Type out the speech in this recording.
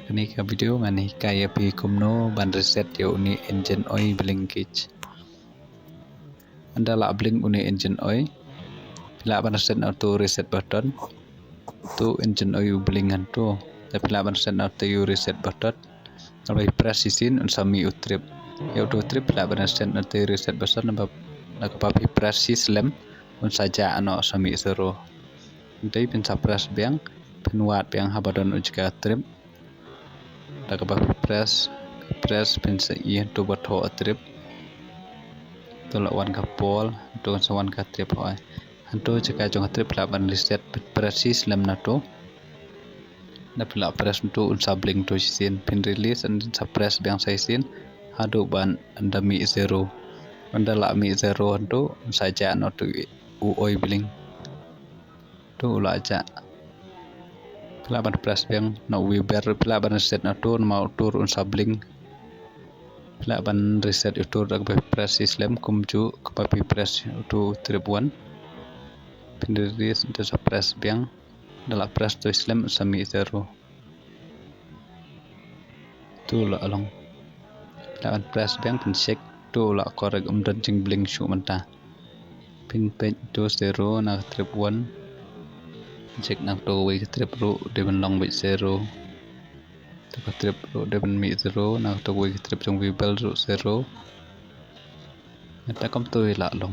Ini ke video mana hikai api Kumno ban reset yo uni engine oil blinkage. Anda lah blink uni engine oil. Bila ban reset button. Tu engine oil blinkan tu. Tapi bila ban reset button. Kalau press isin unsami utrip. Ya udah trip bila ban reset button nampak papi press slam unsaja ano sami zero. Nanti pinsa press biang penwat biang habadon ujga trip. Papi press pinsa iya tu botho trip. Tolak wan kapol tu sawan ka trip hoy. Anto jika jong trip bila ban reset press slam na tu. Na bila press tu unsabling tu sin pin release and suppress biang saisin adu ban anda mi zero. Anda la mi zero tu saja no tu oil bling. Tu ula aja. Bila ban press biang no wiber bila ban reset na tu mau tur unsabling. Bila ban reset itu dak press slam kumju kapapi press itu trip 1. Pin release itu suppress biang dalam press tu slam sami zero. Tu la along. Bila ban press biang pin check tu la korek dan jing bling shu mentah. Pin page tu zero na trip 1. Check nak tu way trip ru de ban long bit zero. Tu trip ru de ban mi zero na tu way trip jong wibel ru zero. Kita kom tu la along.